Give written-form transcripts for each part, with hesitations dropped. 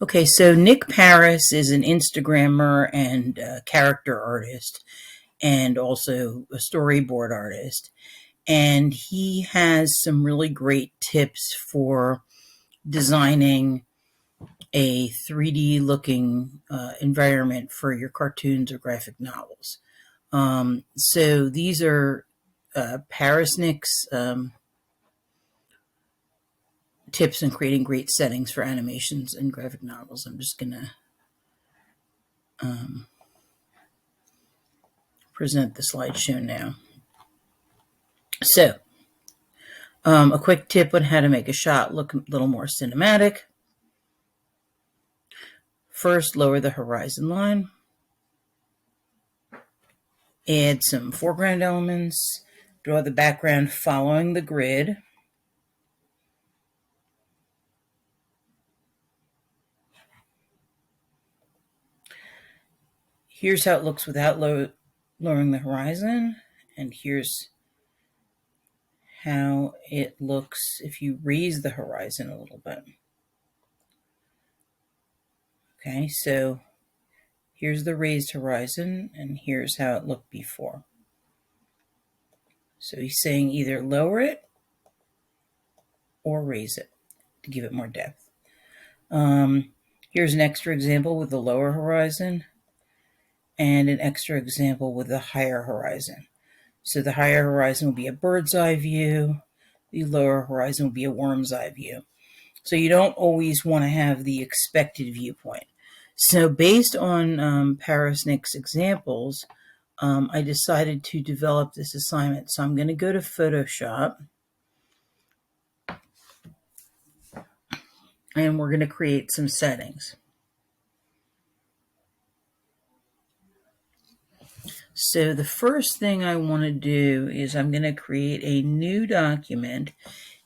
Okay, so Nic Parris is an Instagrammer and character artist and also a storyboard artist. And he has some really great tips for designing a 3D looking environment for your cartoons or graphic novels. So these are Parris Nic's tips on creating great settings for animations and graphic novels. I'm just going to present the slideshow now. So, a quick tip on how to make a shot look a little more cinematic. First, lower the horizon line. Add some foreground elements. Draw the background following the grid. Here's how it looks without lowering the horizon. And here's how it looks if you raise the horizon a little bit. Okay, so here's the raised horizon, and here's how it looked before. So he's saying either lower it or raise it to give it more depth. Here's an extra example with the lower horizon and an extra example with the higher horizon. So the higher horizon will be a bird's eye view. The lower horizon will be a worm's eye view. So you don't always want to have the expected viewpoint. So based on Parris Nic's examples, I decided to develop this assignment. So I'm going to go to Photoshop. And we're going to create some settings. So the first thing I want to do is I'm going to create a new document.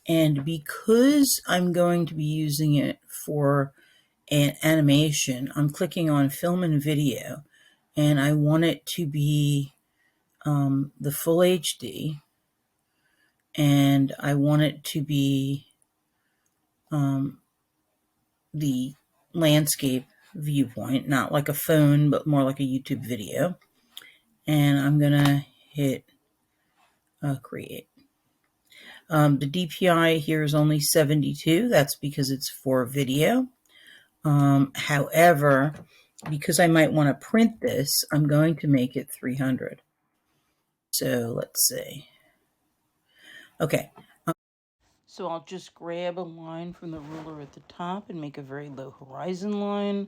And because I'm going to be using it for an animation, I'm clicking on Film and Video. And I want it to be the full HD. And I want it to be the landscape viewpoint, not like a phone, but more like a YouTube video. And I'm going to hit create. The DPI here is only 72. That's because it's for video. However, because I might want to print this, I'm going to make it 300. So let's see. Okay. So I'll just grab a line from the ruler at the top and make a very low horizon line.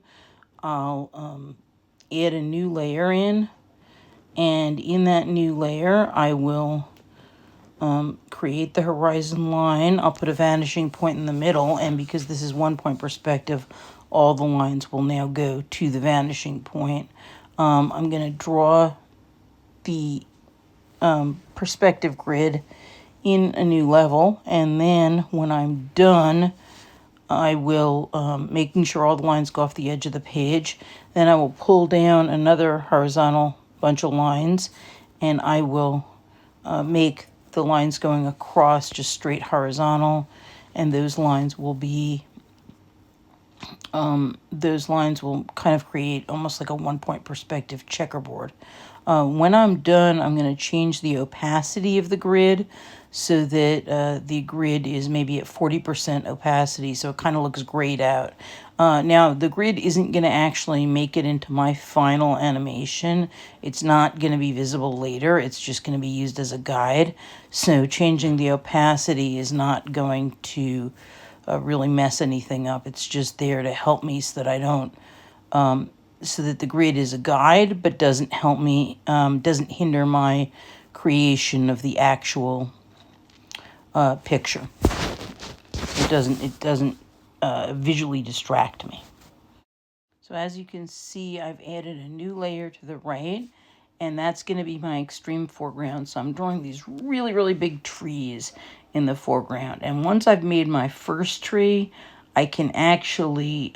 I'll add a new layer in. And in that new layer, I will create the horizon line. I'll put a vanishing point in the middle, and because this is 1-point perspective, all the lines will now go to the vanishing point. I'm going to draw the perspective grid in a new level, and then when I'm done, I will, making sure all the lines go off the edge of the page, then I will pull down another horizontal bunch of lines, and I will make the lines going across just straight horizontal, and those lines will be those lines will kind of create almost like a 1-point perspective checkerboard. When I'm done, I'm going to change the opacity of the grid so that the grid is maybe at 40% opacity, so it kind of looks grayed out. Now, the grid isn't going to actually make it into my final animation. It's not going to be visible later. It's just going to be used as a guide. So changing the opacity is not going to really mess anything up. It's just there to help me so that I don't, so that the grid is a guide, but doesn't help me, doesn't hinder my creation of the actual picture. It doesn't visually distract me. So as you can see, I've added a new layer to the right, and that's going to be my extreme foreground. So I'm drawing these really, really big trees in the foreground. And once I've made my first tree, I can actually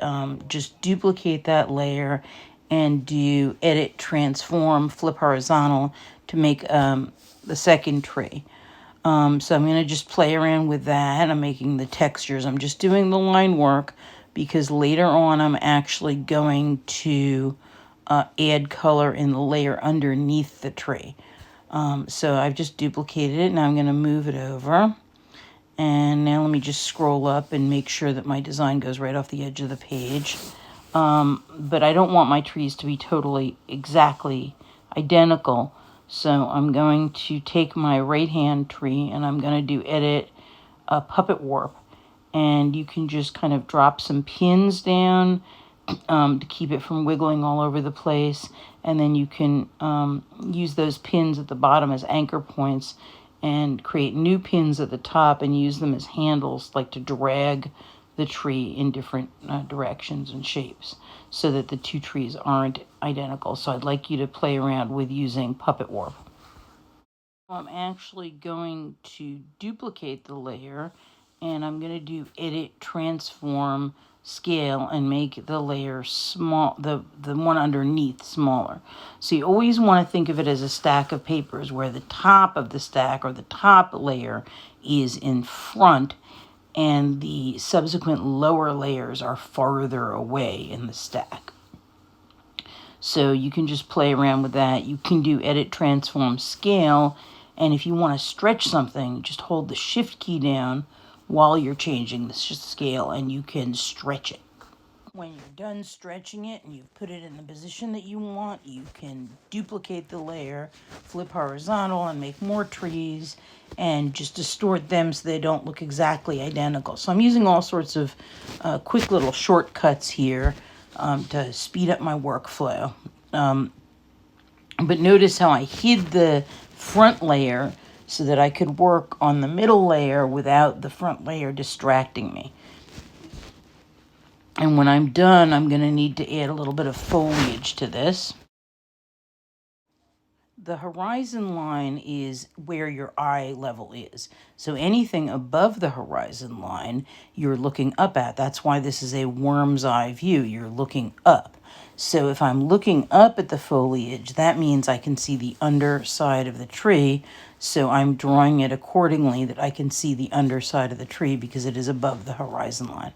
just duplicate that layer and do edit, transform, flip horizontal to make the second tree. So I'm going to just play around with that. I'm making the textures. I'm just doing the line work, because later on I'm actually going to add color in the layer underneath the tree. So I've just duplicated it. Now I'm going to move it over. And now let me just scroll up and make sure that my design goes right off the edge of the page. But I don't want my trees to be totally exactly identical. So I'm going to take my right hand tree and I'm going to do edit puppet warp. And you can just kind of drop some pins down to keep it from wiggling all over the place. And then you can use those pins at the bottom as anchor points and create new pins at the top and use them as handles, like to drag the tree in different directions and shapes so that the two trees aren't identical. So I'd like you to play around with using puppet warp. I'm actually going to duplicate the layer and I'm going to do edit transform scale and make the layer small, the one underneath smaller. So you always want to think of it as a stack of papers where the top of the stack or the top layer is in front and the subsequent lower layers are farther away in the stack. So you can just play around with that. You can do edit transform scale, and if you want to stretch something, just hold the shift key down while you're changing the scale and you can stretch it. When you're done stretching it and you've put it in the position that you want, you can duplicate the layer, flip horizontal and make more trees and just distort them so they don't look exactly identical. So I'm using all sorts of quick little shortcuts here to speed up my workflow. But notice how I hid the front layer so that I could work on the middle layer without the front layer distracting me. And when I'm done, I'm going to need to add a little bit of foliage to this. The horizon line is where your eye level is. So anything above the horizon line, you're looking up at. That's why this is a worm's eye view. You're looking up. So if I'm looking up at the foliage, that means I can see the underside of the tree. So I'm drawing it accordingly that I can see the underside of the tree because it is above the horizon line,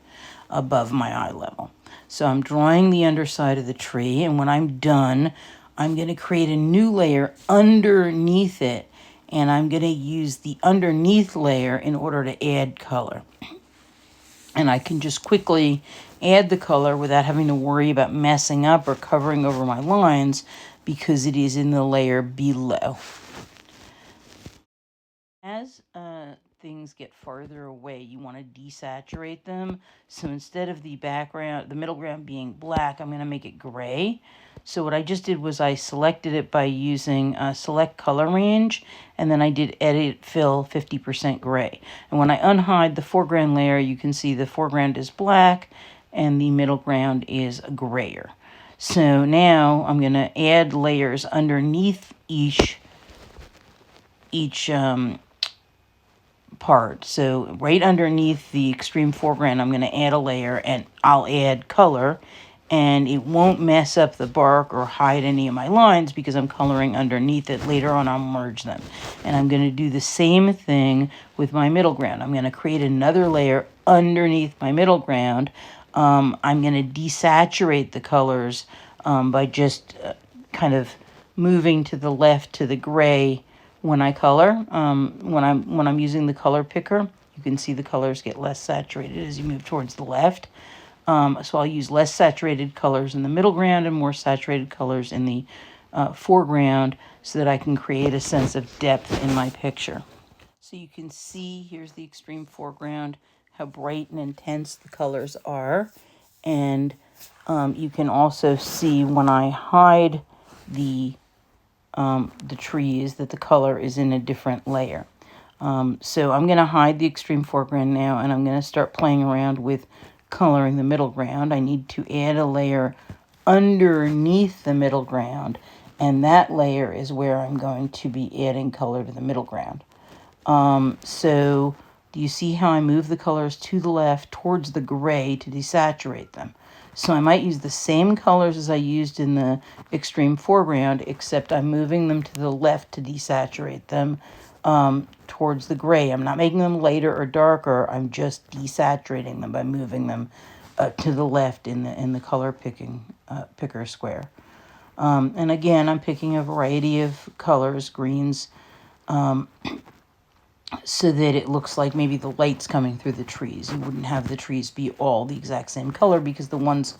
above my eye level. So I'm drawing the underside of the tree, and when I'm done, I'm going to create a new layer underneath it, and I'm going to use the underneath layer in order to add color. And I can just quickly add the color without having to worry about messing up or covering over my lines because it is in the layer below. As things get farther away, you want to desaturate them. So instead of the background, the middle ground being black, I'm going to make it gray. So what I just did was I selected it by using select color range, and then I did edit fill 50% gray. And when I unhide the foreground layer, you can see the foreground is black and the middle ground is grayer. So now I'm going to add layers underneath each part. So right underneath the extreme foreground, I'm going to add a layer and I'll add color, and it won't mess up the bark or hide any of my lines because I'm coloring underneath it. Later on, I'll merge them. And I'm going to do the same thing with my middle ground. I'm going to create another layer underneath my middle ground. I'm going to desaturate the colors by just kind of moving to the left to the gray when I color. When I'm using the color picker, you can see the colors get less saturated as you move towards the left. So I'll use less saturated colors in the middle ground and more saturated colors in the foreground so that I can create a sense of depth in my picture. So you can see, here's the extreme foreground, how bright and intense the colors are. And you can also see when I hide the trees that the color is in a different layer. So I'm going to hide the extreme foreground now, and I'm going to start playing around with coloring the middle ground. I need to add a layer underneath the middle ground, and that layer is where I'm going to be adding color to the middle ground. So do you see how I move the colors to the left towards the gray to desaturate them? So I might use the same colors as I used in the extreme foreground, except I'm moving them to the left to desaturate them towards the gray. I'm not making them lighter or darker. I'm just desaturating them by moving them to the left in the color picker square. And again, I'm picking a variety of colors, greens, so that it looks like maybe the light's coming through the trees. You wouldn't have the trees be all the exact same color because the ones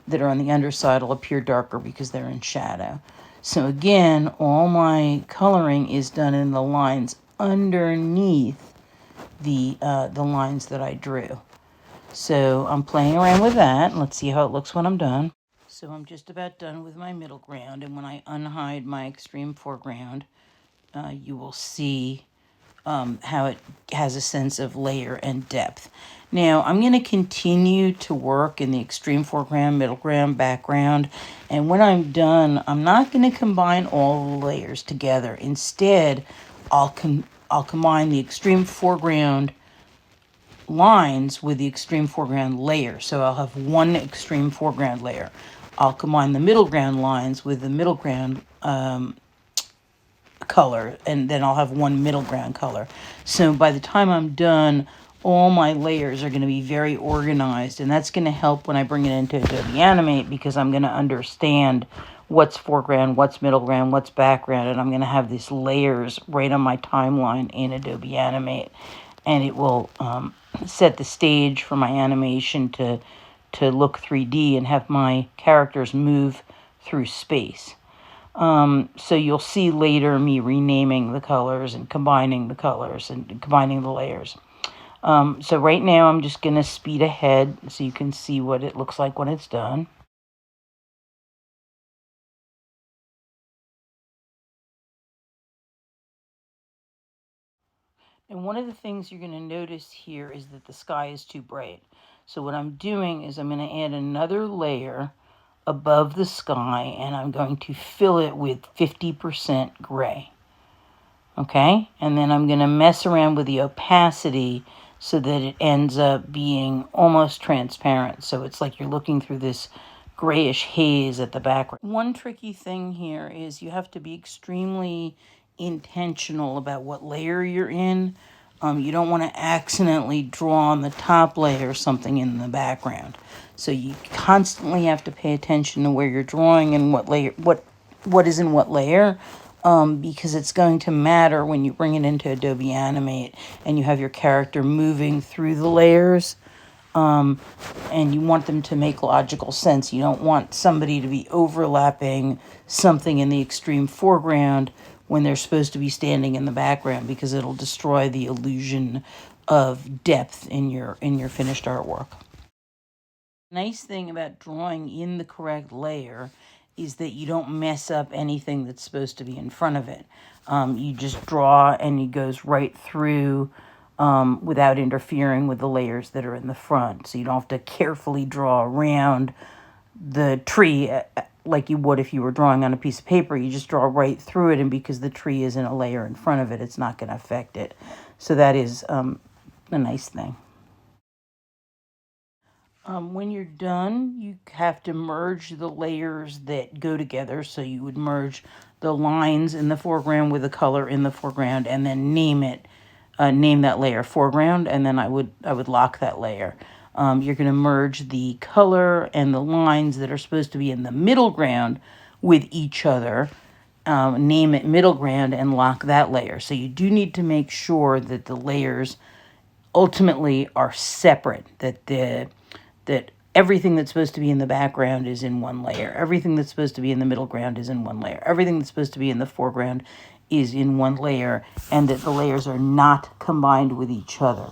that are on the underside will appear darker because they're in shadow. So again, all my coloring is done in the lines underneath the lines that I drew. So I'm playing around with that. Let's see how it looks when I'm done. So I'm just about done with my middle ground, and when I unhide my extreme foreground, you will see how it has a sense of layer and depth. Now, I'm going to continue to work in the extreme foreground, middle ground, background, and when I'm done, I'm not going to combine all the layers together. Instead, I'll combine the extreme foreground lines with the extreme foreground layer. So I'll have one extreme foreground layer. I'll combine the middle ground lines with the middle ground color, and then I'll have one middle ground color. So by the time I'm done, all my layers are going to be very organized, and that's going to help when I bring it into Adobe Animate, because I'm going to understand what's foreground, what's middle ground, what's background, and I'm going to have these layers right on my timeline in Adobe Animate, and it will set the stage for my animation to look 3D and have my characters move through space. So you'll see later me renaming the colors and combining the colors and combining the layers. So right now I'm just going to speed ahead so you can see what it looks like when it's done. And one of the things you're going to notice here is that the sky is too bright. So what I'm doing is I'm going to add another layer above the sky, and I'm going to fill it with 50% gray. Okay, and then I'm going to mess around with the opacity so that it ends up being almost transparent. So it's like you're looking through this grayish haze at the background. One tricky thing here is you have to be extremely intentional about what layer you're in. You don't want to accidentally draw on the top layer something in the background. So you constantly have to pay attention to where you're drawing and what layer, what is in what layer. Because it's going to matter when you bring it into Adobe Animate and you have your character moving through the layers, and you want them to make logical sense. You don't want somebody to be overlapping something in the extreme foreground when they're supposed to be standing in the background, because it'll destroy the illusion of depth in your finished artwork. Nice thing about drawing in the correct layer is that you don't mess up anything that's supposed to be in front of it. You just draw and it goes right through without interfering with the layers that are in the front. So you don't have to carefully draw around the tree like you would if you were drawing on a piece of paper. You just draw right through it, and because the tree is in a layer in front of it, it's not going to affect it. So that is a nice thing. When you're done, you have to merge the layers that go together. So you would merge the lines in the foreground with the color in the foreground, and then name that layer foreground, and then I would lock that layer. You're going to merge the color and the lines that are supposed to be in the middle ground with each other, name it middle ground, and lock that layer. So you do need to make sure that the layers ultimately are separate, that everything that's supposed to be in the background is in one layer. Everything that's supposed to be in the middle ground is in one layer. Everything that's supposed to be in the foreground is in one layer, and that the layers are not combined with each other.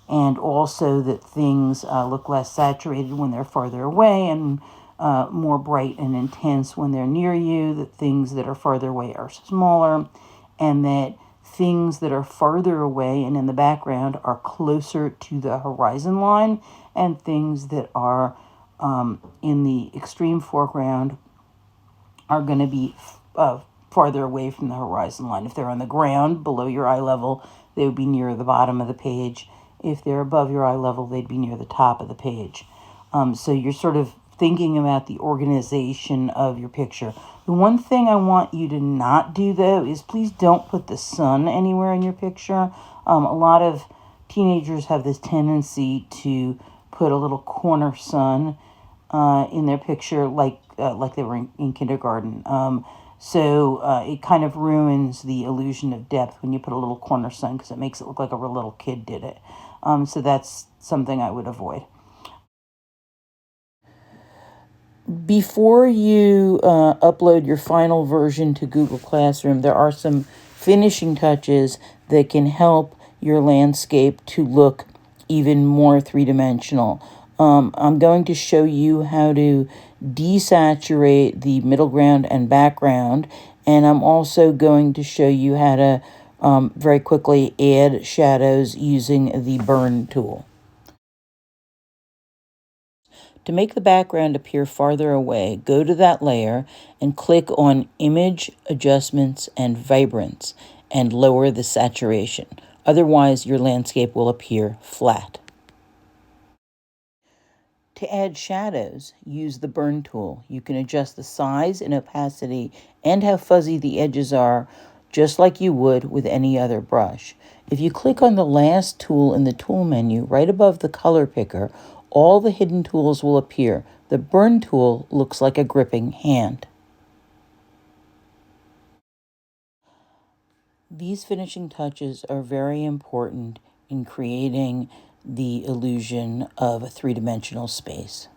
And also that things look less saturated when they're farther away, and more bright and intense when they're near you, that things that are farther away are smaller, and that things that are farther away and in the background are closer to the horizon line, and things that are in the extreme foreground are going to be farther away from the horizon line. If they're on the ground below your eye level, they would be near the bottom of the page. If they're above your eye level, they'd be near the top of the page. So you're sort of thinking about the organization of your picture. The one thing I want you to not do, though, is please don't put the sun anywhere in your picture. A lot of teenagers have this tendency to put a little corner sun in their picture like they were in kindergarten. So it kind of ruins the illusion of depth when you put a little corner sun because it makes it look like a real little kid did it. So that's something I would avoid. Before you upload your final version to Google Classroom, there are some finishing touches that can help your landscape to look even more three-dimensional. I'm going to show you how to desaturate the middle ground and background, and I'm also going to show you how to very quickly add shadows using the burn tool. To make the background appear farther away, go to that layer and click on Image, Adjustments, and Vibrance and lower the saturation. Otherwise, your landscape will appear flat. To add shadows, use the Burn tool. You can adjust the size and opacity and how fuzzy the edges are, just like you would with any other brush. If you click on the last tool in the tool menu, right above the color picker, all the hidden tools will appear. The Burn tool looks like a gripping hand. These finishing touches are very important in creating the illusion of a three-dimensional space.